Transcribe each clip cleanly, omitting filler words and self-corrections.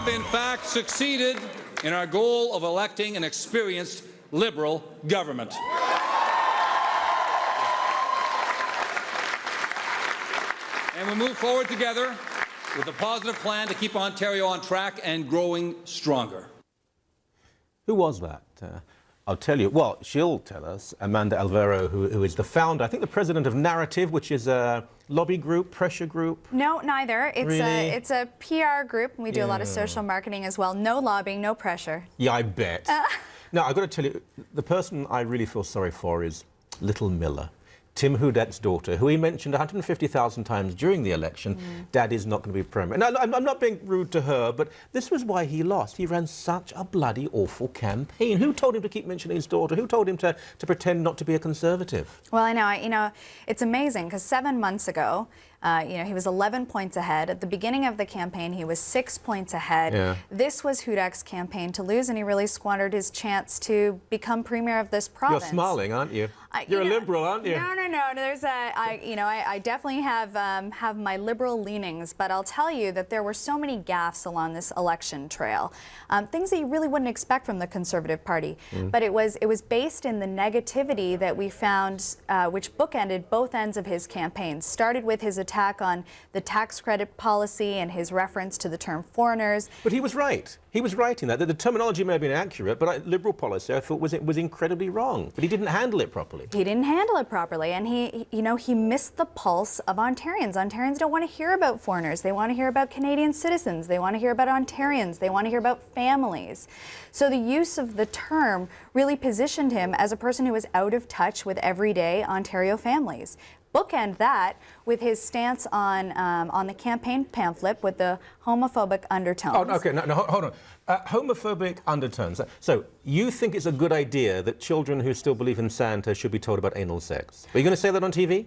have, in fact, succeeded in our goal of electing an experienced Liberal government. And we move forward together with a positive plan to keep Ontario on track and growing stronger. Who was that? I'll tell you. Well, she'll tell us. Amanda Alvaro, who is the founder, I think the president of Narrative, which is a lobby group, pressure group. No, neither. It's Really? it's a PR group, and we do a lot of social marketing as well. No lobbying, no pressure. Yeah, I bet. Now, I've got to tell you, the person I really feel sorry for is Little Miller, Tim Hudet's daughter, who he mentioned 150,000 times during the election. Dad is not going to be Premier. Now, I'm not being rude to her, but this was why he lost. He ran such a bloody awful campaign. Who told him to keep mentioning his daughter? Who told him to pretend not to be a Conservative? Well, I know. You know, it's amazing because 7 months ago, he was 11 points ahead. At the beginning of the campaign, he was 6 points ahead. Yeah. This was Hudet's campaign to lose, and he really squandered his chance to become Premier of this province. You're smiling, aren't you? You're a Liberal, aren't you? No. There's I definitely have my Liberal leanings, but I'll tell you that there were so many gaffes along this election trail, things that you really wouldn't expect from the Conservative Party. But it was based in the negativity that we found, which bookended both ends of his campaign. Started with his attack on the tax credit policy and his reference to the term foreigners. But he was right. He was right in that. The terminology may have been accurate, but Liberal policy, I thought, was incredibly wrong. But he didn't handle it properly. He didn't handle it properly, and he missed the pulse of Ontarians. Ontarians don't want to hear about foreigners. They want to hear about Canadian citizens. They want to hear about Ontarians. They want to hear about families. So the use of the term really positioned him as a person who was out of touch with everyday Ontario families. Bookend that with his stance on the campaign pamphlet with the homophobic undertones. Oh, okay, no, hold on. Homophobic undertones. So you think it's a good idea that children who still believe in Santa should be told about anal sex? Are you going to say that on TV?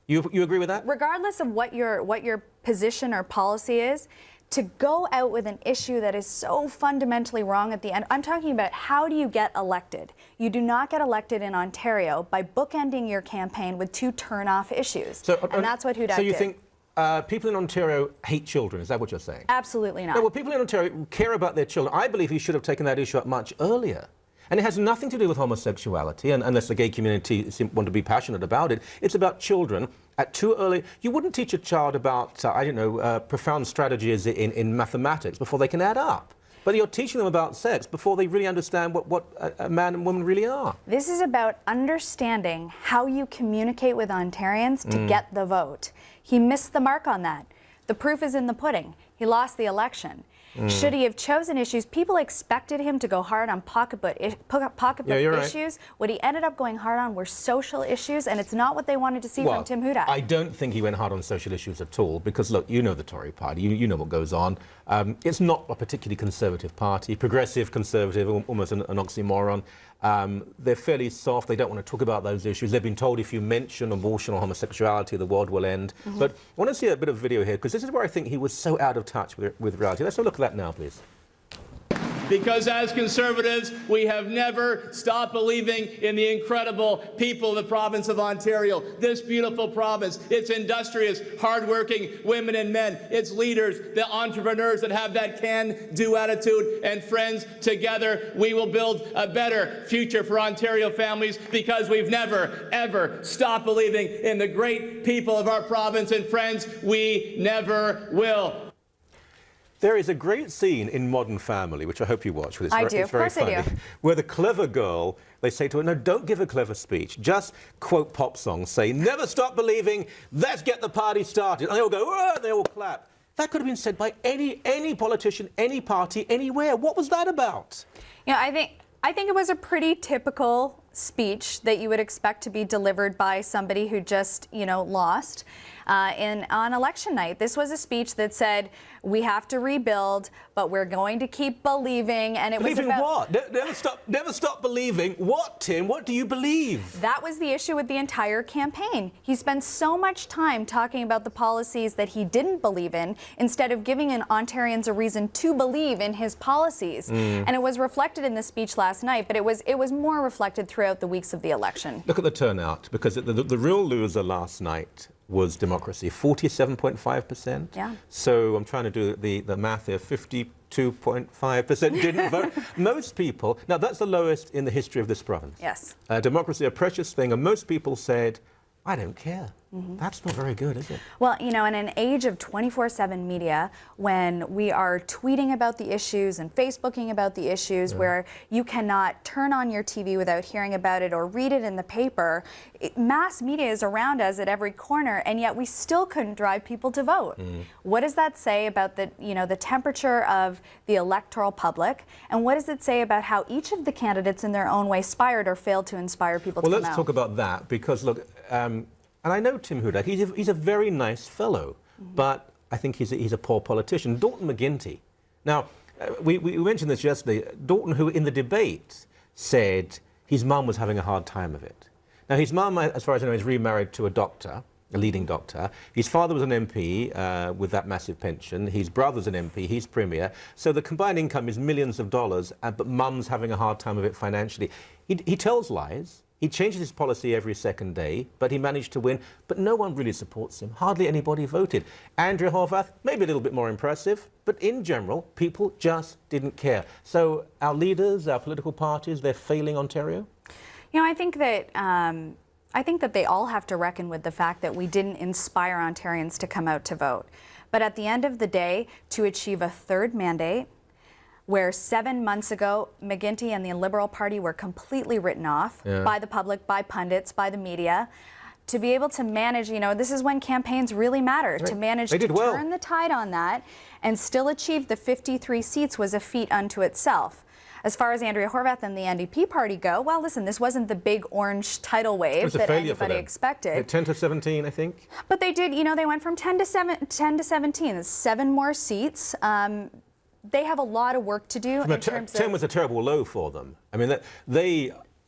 You agree with that? Regardless of what your position or policy is, to go out with an issue that is so fundamentally wrong at the end. I'm talking about how do you get elected? You do not get elected in Ontario by bookending your campaign with two turn-off issues. And that's what Hudak did. So you think people in Ontario hate children? Is that what you're saying? Absolutely not. No, well, people in Ontario care about their children. I believe he should have taken that issue up much earlier. And it has nothing to do with homosexuality, and unless the gay community want to be passionate about it. It's about children at too early. You wouldn't teach a child about, I don't know, profound strategies in mathematics before they can add up. But you're teaching them about sex before they really understand what a man and woman really are. This is about understanding how you communicate with Ontarians to get the vote. He missed the mark on that. The proof is in the pudding. He lost the election. Should he have chosen issues? People expected him to go hard on pocketbook issues. Right. What he ended up going hard on were social issues, and it's not what they wanted to see from Tim Hudak. I don't think he went hard on social issues at all, because, look, you know the Tory party, you know what goes on. It's not a particularly conservative party, progressive conservative, almost an oxymoron. They're fairly soft. They don't want to talk about those issues. They've been told if you mention abortion or homosexuality, the world will end. But I want to see a bit of video here, because this is where I think he was so out of touch with reality. Let's have a look at that now, please. Because as Conservatives, we have never stopped believing in the incredible people of the province of Ontario. This beautiful province, its industrious, hardworking women and men, its leaders, the entrepreneurs that have that can-do attitude, and friends, together we will build a better future for Ontario families, because we've never, ever stopped believing in the great people of our province, and friends, we never will. There is a great scene in Modern Family, which I hope you watch. I do, of course I do. Where the clever girl, they say to her, no, don't give a clever speech. Just quote pop songs, say, never stop believing, let's get the party started. And they all go, oh, and they all clap. That could have been said by any politician, any party, anywhere. What was that about? You know, I think it was a pretty typical speech that you would expect to be delivered by somebody who just, lost. On election night, this was a speech that said, we have to rebuild, but we're going to keep believing. And it believing was about what? Never stop believing. What, Tim? What do you believe? That was the issue with the entire campaign. He spent so much time talking about the policies that he didn't believe in, instead of giving Ontarians a reason to believe in his policies. And it was reflected in the speech last night, but it was more reflected throughout the weeks of the election. Look at the turnout, because the real loser last night was democracy, 47.5%. Yeah. So I'm trying to do the math here, 52.5% didn't vote. Most people, now that's the lowest in the history of this province. Yes. Democracy, a precious thing, and most people said, I don't care. That's not very good, is it? Well, you know, in an age of 24/7 media, when we are tweeting about the issues and Facebooking about the issues, where you cannot turn on your TV without hearing about it or read it in the paper, mass media is around us at every corner, and yet we still couldn't drive people to vote. What does that say about the, you know, the temperature of the electoral public, and what does it say about how each of the candidates in their own way inspired or failed to inspire people to come out? Well, let's talk about that, because look, and I know Tim Hudak, he's a very nice fellow, but I think he's a poor politician. Dalton McGuinty. Now, we mentioned this yesterday. Dalton, who in the debate said his mum was having a hard time of it. Now, his mum, as far as I know, is remarried to a doctor, a leading doctor. His father was an MP with that massive pension. His brother's an MP, he's Premier. So the combined income is millions of dollars, but mum's having a hard time of it financially. He tells lies. He changes his policy every second day, but he managed to win. But no one really supports him. Hardly anybody voted. Andrea Horwath, maybe a little bit more impressive, but in general, people just didn't care. So our leaders, our political parties, they're failing Ontario? You know, I think that they all have to reckon with the fact that we didn't inspire Ontarians to come out to vote. But at the end of the day, to achieve a third mandate, where 7 months ago, McGuinty and the Liberal Party were completely written off by the public, by pundits, by the media, to be able to manage, you know, this is when campaigns really matter, to manage to turn the tide on that and still achieve the 53 seats was a feat unto itself. As far as Andrea Horwath and the NDP party go, well, listen, this wasn't the big orange tidal wave that anybody expected. 10 to 17, I think. But they did, you know, they went from 10 to 17. It's 7 more seats. They have a lot of work to do in terms of... 10 was a terrible low for them. I mean,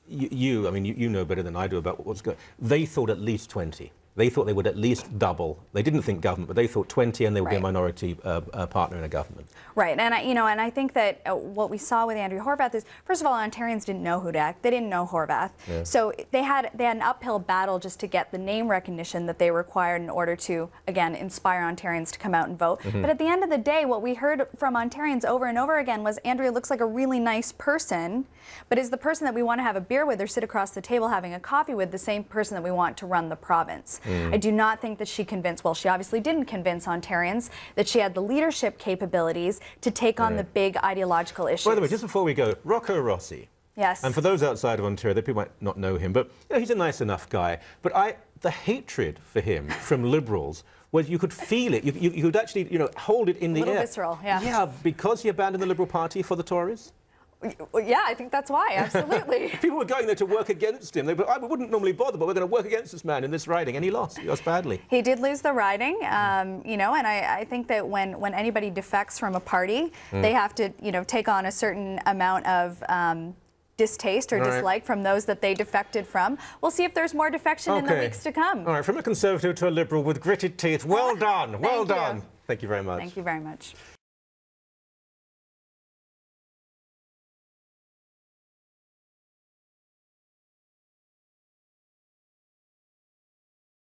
you know better than I do about what's going on. They thought at least 20. They thought they would at least double. They didn't think government, but they thought 20, and they would be a minority partner in a government. Right, and I think that what we saw with Andrea Horwath is, first of all, Ontarians didn't know Hudak. They didn't know Horwath, so they had an uphill battle just to get the name recognition that they required in order to, again, inspire Ontarians to come out and vote. But at the end of the day, what we heard from Ontarians over and over again was Andrea looks like a really nice person, but is the person that we want to have a beer with or sit across the table having a coffee with the same person that we want to run the province. I do not think that she convinced, well, she obviously didn't convince Ontarians that she had the leadership capabilities to take on the big ideological issues. By the way, just before we go, Rocco Rossi. Yes. And for those outside of Ontario, they people might not know him, but you know, he's a nice enough guy. But the hatred for him from Liberals was, you could feel it. You could actually, you know, hold it in the air. A little visceral, yeah. Yeah, because he abandoned the Liberal Party for the Tories? Yeah, I think that's why, absolutely. People were going there to work against him. I wouldn't normally bother, but we're going to work against this man in this riding, and he lost. He lost badly. He did lose the riding, you know, and I think that when anybody defects from a party, they have to, you know, take on a certain amount of distaste or dislike from those that they defected from. We'll see if there's more defection in the weeks to come. All right, from a Conservative to a Liberal with gritted teeth. Well done. Well done. Thank you very much. Thank you very much.